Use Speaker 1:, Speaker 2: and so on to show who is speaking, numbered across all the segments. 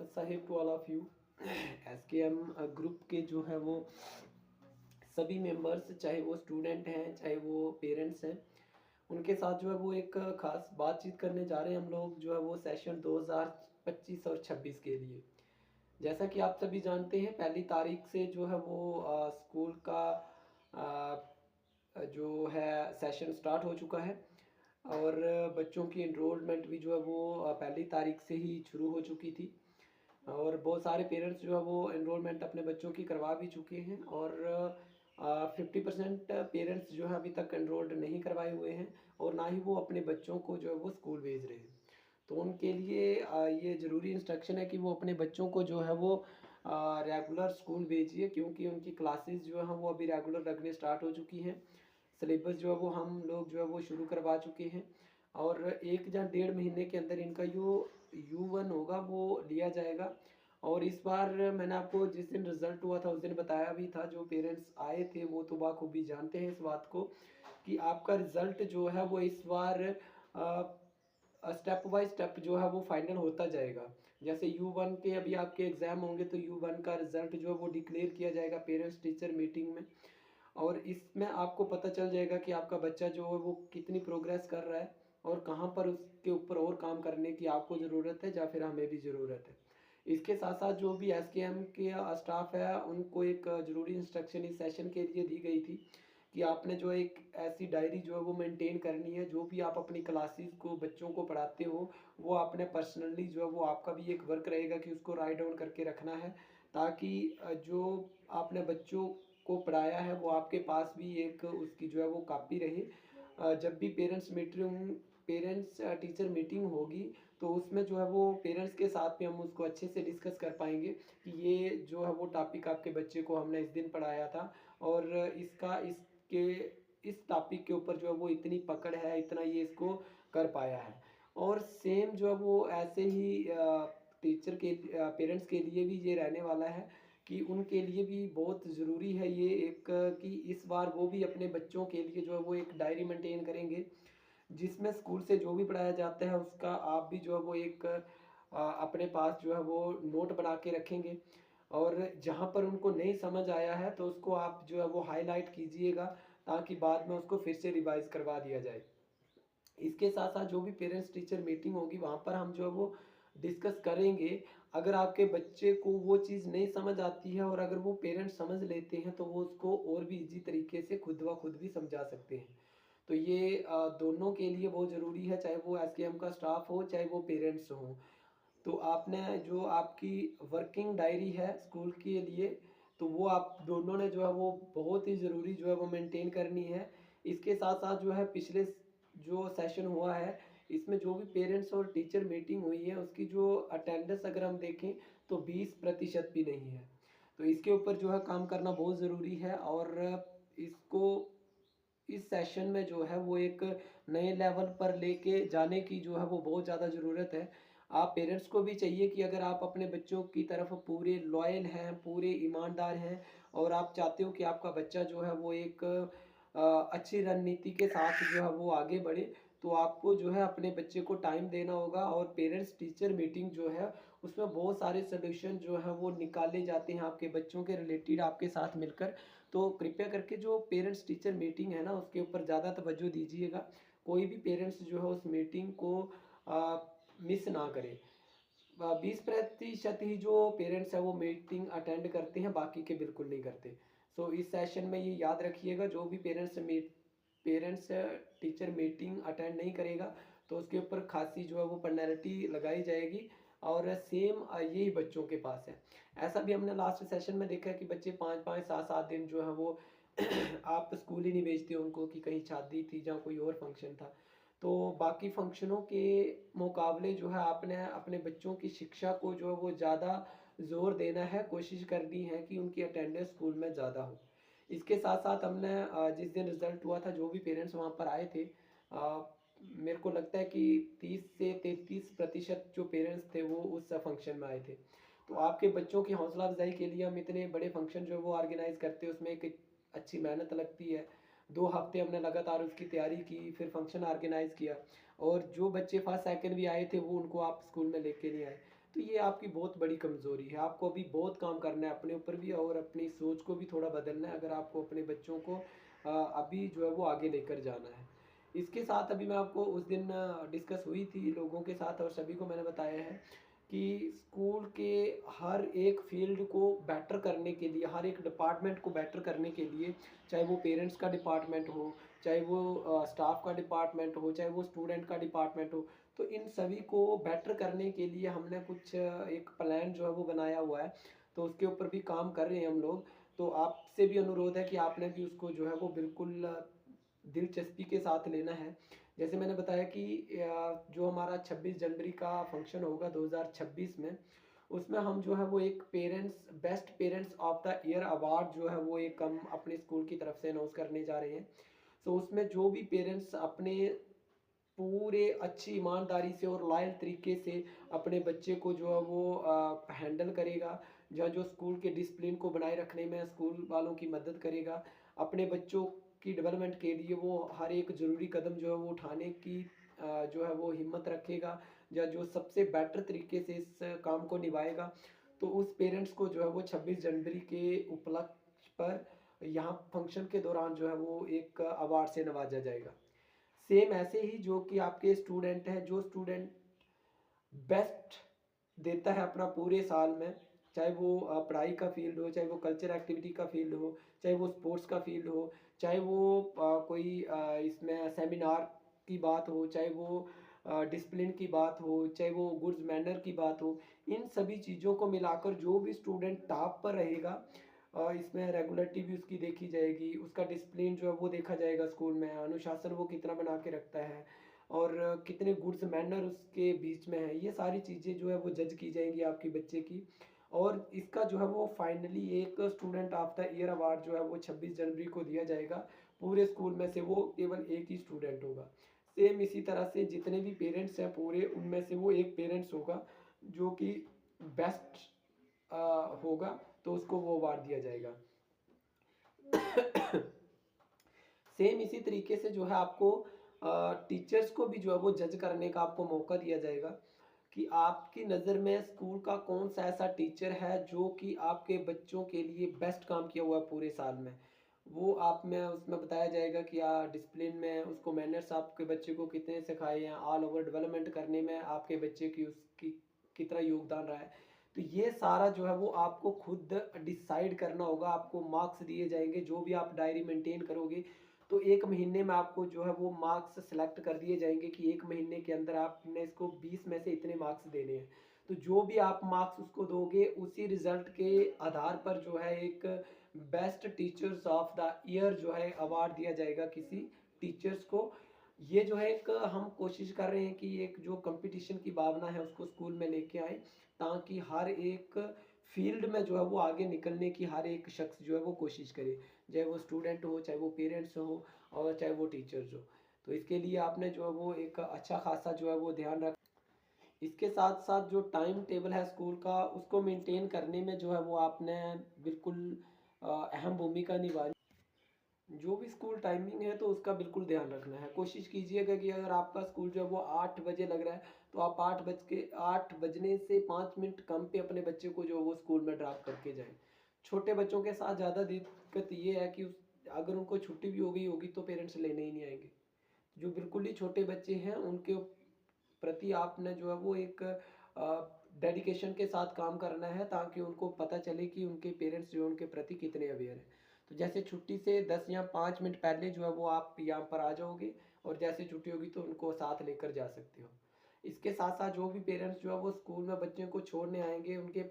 Speaker 1: Sahib to all of you. SKM group के जो है वो सभी मेंबर्स, चाहे वो स्टूडेंट हैं चाहे वो पेरेंट्स हैं, उनके साथ जो है वो एक खास बातचीत करने जा रहे हैं हम लोग, जो है वो सेशन 2025 और 26 के लिए। जैसा कि आप सभी जानते हैं, पहली तारीख से जो है वो स्कूल का जो है सेशन स्टार्ट हो चुका है। और बच्चों की एनरोलमेंट भी जो है वो पहली तारीख से ही शुरू हो चुकी थी। और बहुत सारे पेरेंट्स जो है वो एनरोलमेंट अपने बच्चों की करवा भी चुके हैं। और 50% पेरेंट्स जो है अभी तक एनरोल्ड नहीं करवाए हुए हैं, और ना ही वो अपने बच्चों को जो है वो स्कूल भेज रहे हैं। तो उनके लिए ये ज़रूरी इंस्ट्रक्शन है कि वो अपने बच्चों को जो है वो रेगुलर स्कूल भेजिए, क्योंकि उनकी क्लासेस जो हैं वो अभी रेगुलर लगने स्टार्ट हो चुकी हैं। सिलेबस जो है वो हम लोग जो है वो शुरू करवा चुके हैं, और 1 या 1.5 महीने के अंदर इनका जो U1 होगा वो लिया जाएगा। और इस बार मैंने आपको जिस दिन रिज़ल्ट हुआ था उस दिन बताया भी था, जो पेरेंट्स आए थे वो तो बाखूबी जानते हैं इस बात को, कि आपका रिज़ल्ट जो है वो इस बार स्टेप बाय स्टेप जो है वो फाइनल होता जाएगा। जैसे U1 के अभी आपके एग्ज़ाम होंगे, तो U1 का रिज़ल्ट जो है वो डिक्लेयर किया जाएगा पेरेंट्स टीचर मीटिंग में। और इसमें आपको पता चल जाएगा कि आपका बच्चा जो है वो कितनी प्रोग्रेस कर रहा है, और कहाँ पर उसके ऊपर और काम करने की आपको ज़रूरत है या फिर हमें भी ज़रूरत है। इसके साथ साथ जो भी एसकेएम के स्टाफ है, उनको एक ज़रूरी इंस्ट्रक्शन इस सेशन के लिए दी गई थी कि आपने जो एक ऐसी डायरी जो है वो मेंटेन करनी है। जो भी आप अपनी क्लासेस को बच्चों को पढ़ाते हो, वो आपने पर्सनली जो है वो आपका भी एक वर्क रहेगा कि उसको राइट डाउन करके रखना है, ताकि जो आपने बच्चों को पढ़ाया है वो आपके पास भी एक उसकी जो है वो कॉपी रहे। जब भी पेरेंट्स टीचर मीटिंग होगी, तो उसमें जो है वो पेरेंट्स के साथ में हम उसको अच्छे से डिस्कस कर पाएंगे कि ये जो है वो टॉपिक आपके बच्चे को हमने इस दिन पढ़ाया था, और इसके इस टॉपिक के ऊपर जो है वो इतनी पकड़ है, इतना ये इसको कर पाया है। और सेम जो है वो ऐसे ही टीचर के पेरेंट्स के लिए भी ये रहने वाला है, कि उनके लिए भी बहुत ज़रूरी है ये एक, कि इस बार वो भी अपने बच्चों के लिए जो है वो एक डायरी मेंटेन करेंगे, जिसमें स्कूल से जो भी पढ़ाया जाता है उसका आप भी जो है वो एक अपने पास जो है वो नोट बना के रखेंगे। और जहाँ पर उनको नहीं समझ आया है तो उसको आप जो है वो हाईलाइट कीजिएगा, ताकि बाद में उसको फिर से रिवाइज करवा दिया जाए। इसके साथ साथ जो भी पेरेंट्स टीचर मीटिंग होगी, वहाँ पर हम जो है वो डिस्कस करेंगे। अगर आपके बच्चे को वो चीज़ नहीं समझ आती है, और अगर वो पेरेंट्स समझ लेते हैं, तो वो उसको और भी इजी तरीके से खुद ब खुद भी समझा सकते हैं। तो ये दोनों के लिए बहुत ज़रूरी है, चाहे वो एसकेएम का स्टाफ हो चाहे वो पेरेंट्स हों। तो आपने जो आपकी वर्किंग डायरी है स्कूल के लिए, तो वो आप दोनों ने जो है वो बहुत ही ज़रूरी जो है वो मेंटेन करनी है। इसके साथ साथ जो है पिछले जो सेशन हुआ है, इसमें जो भी पेरेंट्स और टीचर मीटिंग हुई है उसकी जो अटेंडेंस अगर हम देखें, तो 20% भी नहीं है। तो इसके ऊपर जो है काम करना बहुत ज़रूरी है, और इसको इस सेशन में जो है वो एक नए लेवल पर लेके जाने की जो है वो बहुत ज़्यादा ज़रूरत है। आप पेरेंट्स को भी चाहिए कि अगर आप अपने बच्चों की तरफ पूरे लॉयल हैं, पूरे ईमानदार हैं, और आप चाहते हो कि आपका बच्चा जो है वो एक अच्छी रणनीति के साथ जो है वो आगे बढ़े, तो आपको जो है अपने बच्चे को टाइम देना होगा। और पेरेंट्स टीचर मीटिंग जो है, उसमें बहुत सारे सॉल्यूशन जो है वो निकाले जाते हैं आपके बच्चों के रिलेटेड आपके साथ मिलकर। तो कृपया करके जो पेरेंट्स टीचर मीटिंग है ना, उसके ऊपर ज़्यादा तवज्जो दीजिएगा। कोई भी पेरेंट्स जो है उस मीटिंग को मिस ना करे। 20% ही जो पेरेंट्स है वो मीटिंग अटेंड करते हैं, बाकी के बिल्कुल नहीं करते। सो इस सेशन में ये याद रखिएगा, जो भी पेरेंट्स टीचर मीटिंग अटेंड नहीं करेगा, तो उसके ऊपर खासी जो है वो पेनल्टी लगाई जाएगी। और सेम यही बच्चों के पास है। ऐसा भी हमने लास्ट सेशन में देखा है कि बच्चे 5-5 7-7 दिन जो है वो आप स्कूल ही नहीं भेजते उनको, कि कहीं शादी थी या कोई और फंक्शन था। तो बाकी फंक्शनों के मुकाबले जो है आपने अपने बच्चों की शिक्षा को जो है वो ज़्यादा ज़ोर देना है, कोशिश करनी है कि उनकी अटेंडेंस स्कूल में ज़्यादा हो। इसके साथ साथ हमने जिस दिन रिज़ल्ट हुआ था, जो भी पेरेंट्स वहाँ पर आए थे, मेरे को लगता है कि 30 से 33% जो पेरेंट्स थे वो उस फंक्शन में आए थे। तो आपके बच्चों की हौसला अफ़ज़ाई के लिए हम इतने बड़े फंक्शन जो है वो ऑर्गेनाइज़ करते हैं, उसमें एक अच्छी मेहनत लगती है। 2 हफ्ते हमने लगातार उसकी तैयारी की, फिर फंक्शन ऑर्गेनाइज़ किया। और जो बच्चे फर्स्ट सेकंड भी आए थे वो उनको आप स्कूल में लेके नहीं आए। तो ये आपकी बहुत बड़ी कमज़ोरी है। आपको अभी बहुत काम करना है अपने ऊपर भी, और अपनी सोच को भी थोड़ा बदलना है, अगर आपको अपने बच्चों को अभी जो है वो आगे लेकर जाना है। इसके साथ अभी मैं आपको उस दिन डिस्कस हुई थी लोगों के साथ, और सभी को मैंने बताया है कि स्कूल के हर एक फील्ड को बेटर करने के लिए, हर एक डिपार्टमेंट को बेटर करने के लिए, चाहे वो पेरेंट्स का डिपार्टमेंट हो, चाहे वो स्टाफ का डिपार्टमेंट हो, चाहे वो स्टूडेंट का डिपार्टमेंट हो, तो इन सभी को बेटर करने के लिए हमने कुछ एक प्लान जो है वो बनाया हुआ है। तो उसके ऊपर भी काम कर रहे हैं हम लोग। तो आपसे भी अनुरोध है कि आपने भी उसको जो है वो बिल्कुल दिलचस्पी के साथ लेना है। जैसे मैंने बताया कि जो हमारा 26 जनवरी का फंक्शन होगा 2026 में, उसमें हम जो है वो एक best parents of the year award जो है वो एक हम अपने स्कूल की तरफ से अनाउंस करने जा रहे हैं। तो उसमें जो भी पेरेंट्स अपने पूरे अच्छी ईमानदारी से और लॉयल तरीके से अपने बच्चे को जो है वो हैंडल करेगा, या जो स्कूल के डिसिप्लिन को बनाए रखने में स्कूल वालों की मदद करेगा, अपने बच्चों की डेवलपमेंट के लिए वो हर एक ज़रूरी कदम जो है वो उठाने की जो है वो हिम्मत रखेगा, या जो सबसे बेटर तरीके से इस काम को निभाएगा, तो उस पेरेंट्स को जो है वो 26 जनवरी के उपलक्ष्य पर यहाँ फंक्शन के दौरान जो है वो एक अवार्ड से नवाजा जाएगा। सेम ऐसे ही जो कि आपके स्टूडेंट हैं, जो स्टूडेंट बेस्ट देता है अपना पूरे साल में, चाहे वो पढ़ाई का फील्ड हो, चाहे वो कल्चर एक्टिविटी का फील्ड हो, चाहे वो स्पोर्ट्स का फील्ड हो, चाहे वो कोई इसमें सेमिनार की बात हो, चाहे वो डिसिप्लिन की बात हो, चाहे वो गुड्स मैनर की बात हो, इन सभी चीज़ों को मिलाकर जो भी स्टूडेंट टॉप पर रहेगा, इसमें रेगुलरिटी भी उसकी देखी जाएगी, उसका डिसिप्लिन जो है वो देखा जाएगा स्कूल में, अनुशासन वो कितना बना के रखता है, और कितने गुड्स मैनर उसके बीच में है, ये सारी चीज़ें जो है वो जज की जाएंगी आपकी बच्चे की। और इसका जो है वो फाइनली एक student of the year award जो है वो 26 जनवरी को दिया जाएगा। पूरे स्कूल में से वो केवल एक ही स्टूडेंट होगा। सेम इसी तरह से जितने भी पेरेंट्स हैं पूरे, उनमें से वो एक पेरेंट्स होगा जो कि बेस्ट होगा, तो उसको वो अवार्ड दिया जाएगा। सेम इसी तरीके से जो है आपको टीचर्स को भी जो है वो जज करने का आपको मौका दिया जाएगा, कि आपकी नज़र में स्कूल का कौन सा ऐसा टीचर है जो कि आपके बच्चों के लिए बेस्ट काम किया हुआ है पूरे साल में। वो आप में उसमें बताया जाएगा कि डिसिप्लिन में उसको मैनर्स आपके बच्चे को कितने सिखाए हैं, ऑल ओवर डेवलपमेंट करने में आपके बच्चे की उसकी कितना योगदान रहा है। तो ये सारा जो है वो आपको खुद डिसाइड करना होगा। आपको मार्क्स दिए जाएंगे, जो भी आप डायरी मेंटेन करोगे, तो एक महीने में आपको जो है वो मार्क्स सेलेक्ट कर दिए जाएंगे कि एक महीने के अंदर आपने इसको 20 में से इतने मार्क्स देने हैं। तो जो भी आप मार्क्स उसको दोगे, उसी रिजल्ट के आधार पर जो है एक best teachers of the year जो है अवार्ड दिया जाएगा किसी टीचर्स को। ये जो है एक हम कोशिश कर रहे हैं कि एक जो कंपटीशन की भावना है उसको स्कूल में लेके आए, ताकि हर एक फील्ड में जो है वो आगे निकलने की हर एक शख्स जो है वो कोशिश करे, चाहे वो स्टूडेंट हो, चाहे वो पेरेंट्स हो, और चाहे वो टीचर्स हो। तो इसके लिए आपने जो है वो एक अच्छा खासा जो है वो ध्यान रख। इसके साथ साथ जो टाइम टेबल है स्कूल का, उसको मेंटेन करने में जो है वो आपने बिल्कुल अहम भूमिका निभानी। जो भी स्कूल टाइमिंग है तो उसका बिल्कुल ध्यान रखना है। कोशिश कीजिएगा कि अगर आपका स्कूल जो है वो 8 बजे लग रहा है, तो आप 8 बजने से 5 मिनट कम पे अपने बच्चे को जो है वो स्कूल में ड्रॉप करके जाएं। छोटे बच्चों के साथ ज़्यादा दिक्कत ये है कि अगर उनको छुट्टी भी हो गई होगी तो पेरेंट्स लेने ही नहीं आएंगे। जो बिल्कुल ही छोटे बच्चे हैं उनके प्रति आपने जो है वो एक डेडिकेशन के साथ काम करना है, ताकि उनको पता चले कि उनके पेरेंट्स जो है उनके प्रति कितने अवेयर हैं। तो जैसे छुट्टी से 10 या 5 मिनट पहले जो है वो आप यहाँ पर आ जाओगे, और जैसे छुट्टी होगी तो उनको साथ लेकर जा सकते हो। इसके साथ साथ जो भी पेरेंट्स जो है वो स्कूल में बच्चों को छोड़ने आएंगे, उनके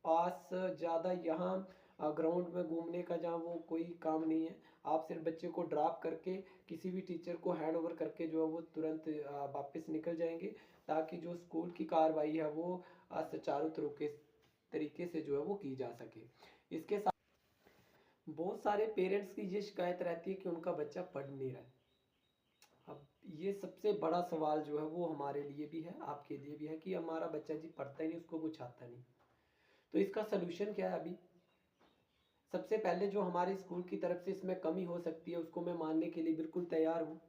Speaker 1: पास ज़्यादा यहाँ ग्राउंड में घूमने का जहाँ वो कोई काम नहीं है। आप सिर्फ बच्चे को ड्रॉप करके किसी भी टीचर को हैंड ओवर करके जो है वो तुरंत वापस निकल जाएंगे, ताकि जो स्कूल की कार्रवाई है वो सुचारू तरीके से जो है वो की जा सके। इसके साथ बहुत सारे पेरेंट्स की ये शिकायत रहती है कि उनका बच्चा पढ़ नहीं रहा है। अब ये सबसे बड़ा सवाल जो है वो हमारे लिए भी है, आपके लिए भी है, कि हमारा बच्चा जी पढ़ता ही नहीं, उसको कुछ आता नहीं। तो इसका सलूशन क्या है? अभी सबसे पहले जो हमारे स्कूल की तरफ से इसमें कमी हो सकती है उसको मैं मानने के लिए बिल्कुल तैयार हूँ,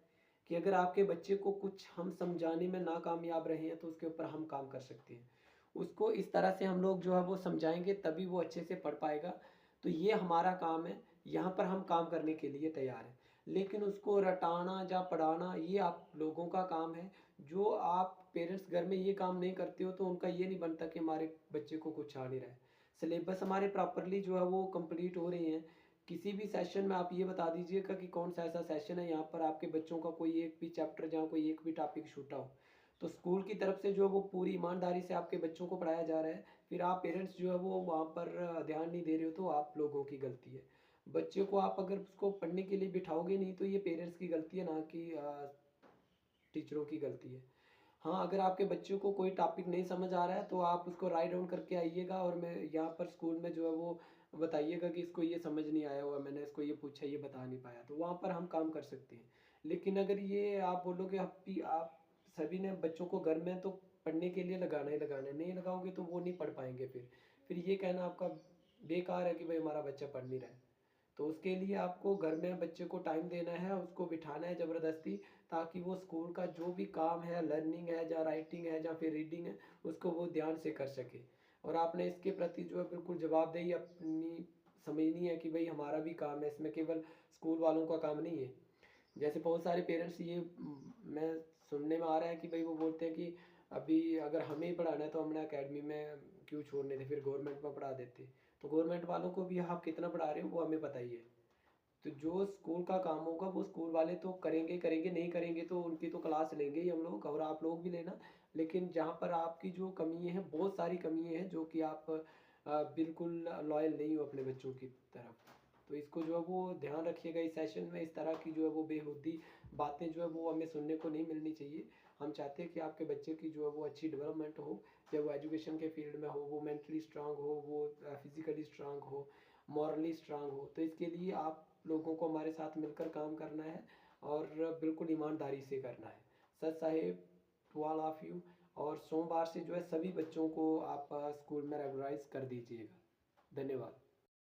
Speaker 1: कि अगर आपके बच्चे को कुछ हम समझाने में नाकामयाब रहे हैं तो उसके ऊपर हम काम कर सकते हैं। उसको इस तरह से हम लोग जो है वो समझाएंगे, तभी वो अच्छे से पढ़ पाएगा। तो ये हमारा काम है, यहाँ पर हम काम करने के लिए तैयार हैं। लेकिन उसको रटाना या पढ़ाना ये आप लोगों का काम है। जो आप पेरेंट्स घर में ये काम नहीं करते हो तो उनका ये नहीं बनता कि हमारे बच्चे को कुछ आ नहीं रहा है। सिलेबस हमारे प्रॉपरली जो है वो कंप्लीट हो रहे हैं। किसी भी सेशन में आप ये बता दीजिएगा कि कौन सा ऐसा सेशन है यहाँ पर आपके बच्चों का कोई एक भी चैप्टर, जहाँ कोई एक भी टॉपिक छूटा हो। तो स्कूल की तरफ से जो वो पूरी ईमानदारी से आपके बच्चों को पढ़ाया जा रहा है। फिर आप पेरेंट्स जो है वो वहाँ पर ध्यान नहीं दे रहे हो, तो आप लोगों की गलती है। बच्चे को आप अगर उसको पढ़ने के लिए बिठाओगे नहीं, तो ये पेरेंट्स की गलती है, ना कि टीचरों की गलती है। हाँ, अगर आपके बच्चों को कोई टॉपिक नहीं समझ आ रहा है तो आप उसको राइट डाउन करके आइएगा, और मैं यहाँ पर स्कूल में जो है वो बताइएगा कि इसको ये समझ नहीं आया हुआ, मैंने इसको ये पूछा, ये बता नहीं पाया, तो वहाँ पर हम काम कर सकते हैं। लेकिन अगर ये आप बोलोगे आप सभी ने बच्चों को घर में तो पढ़ने के लिए लगाना ही लगाना है, नहीं लगाओगे तो वो नहीं पढ़ पाएंगे। फिर ये कहना आपका बेकार है कि भाई हमारा बच्चा पढ़ नहीं रहा है। तो उसके लिए आपको घर में बच्चे को टाइम देना है, उसको बिठाना है ज़बरदस्ती, ताकि वो स्कूल का जो भी काम है, लर्निंग है या राइटिंग है या फिर रीडिंग है, उसको वो ध्यान से कर सके। और आपने इसके प्रति जो है बिल्कुल जवाबदेही अपनी समझनी है कि भाई हमारा भी काम है, इसमें केवल स्कूल वालों का काम नहीं है। जैसे बहुत सारे पेरेंट्स ये मैं सुनने में आ रहा है कि भाई वो बोलते हैं कि अभी अगर हमें ही पढ़ाना है तो हमने अकेडमी में क्यों छोड़ने थे, फिर गवर्नमेंट में पढ़ा देते। तो गवर्नमेंट वालों को भी आप कितना पढ़ा रहे हो वो हमें पता ही है। तो जो स्कूल का काम होगा वो स्कूल वाले तो करेंगे करेंगे, नहीं करेंगे तो उनकी तो क्लास लेंगे ही हम लोग, और आप लोग भी लेना। लेकिन जहाँ पर आपकी जो कमी है, बहुत सारी कमी है, जो कि आप बिल्कुल लॉयल नहीं हो अपने बच्चों की तरफ। तो इसको जो है वो ध्यान रखिएगा इस सेशन में। इस तरह की जो है वो बेहुदी बातें जो है वो हमें सुनने को नहीं मिलनी चाहिए। हम चाहते हैं कि आपके बच्चे की जो है वो अच्छी डेवलपमेंट हो, चाहे वो एजुकेशन के फील्ड में हो, वो मेंटली स्ट्रांग हो, वो फिजिकली स्ट्रांग हो, मॉरली स्ट्रांग हो। तो इसके लिए आप लोगों को हमारे साथ मिलकर काम करना है, और बिल्कुल ईमानदारी से करना है। सर साहेब, टू ऑल ऑफ यू। और सोमवार से जो है सभी बच्चों को आप स्कूल में रेगुलराइज कर दीजिएगा। धन्यवाद।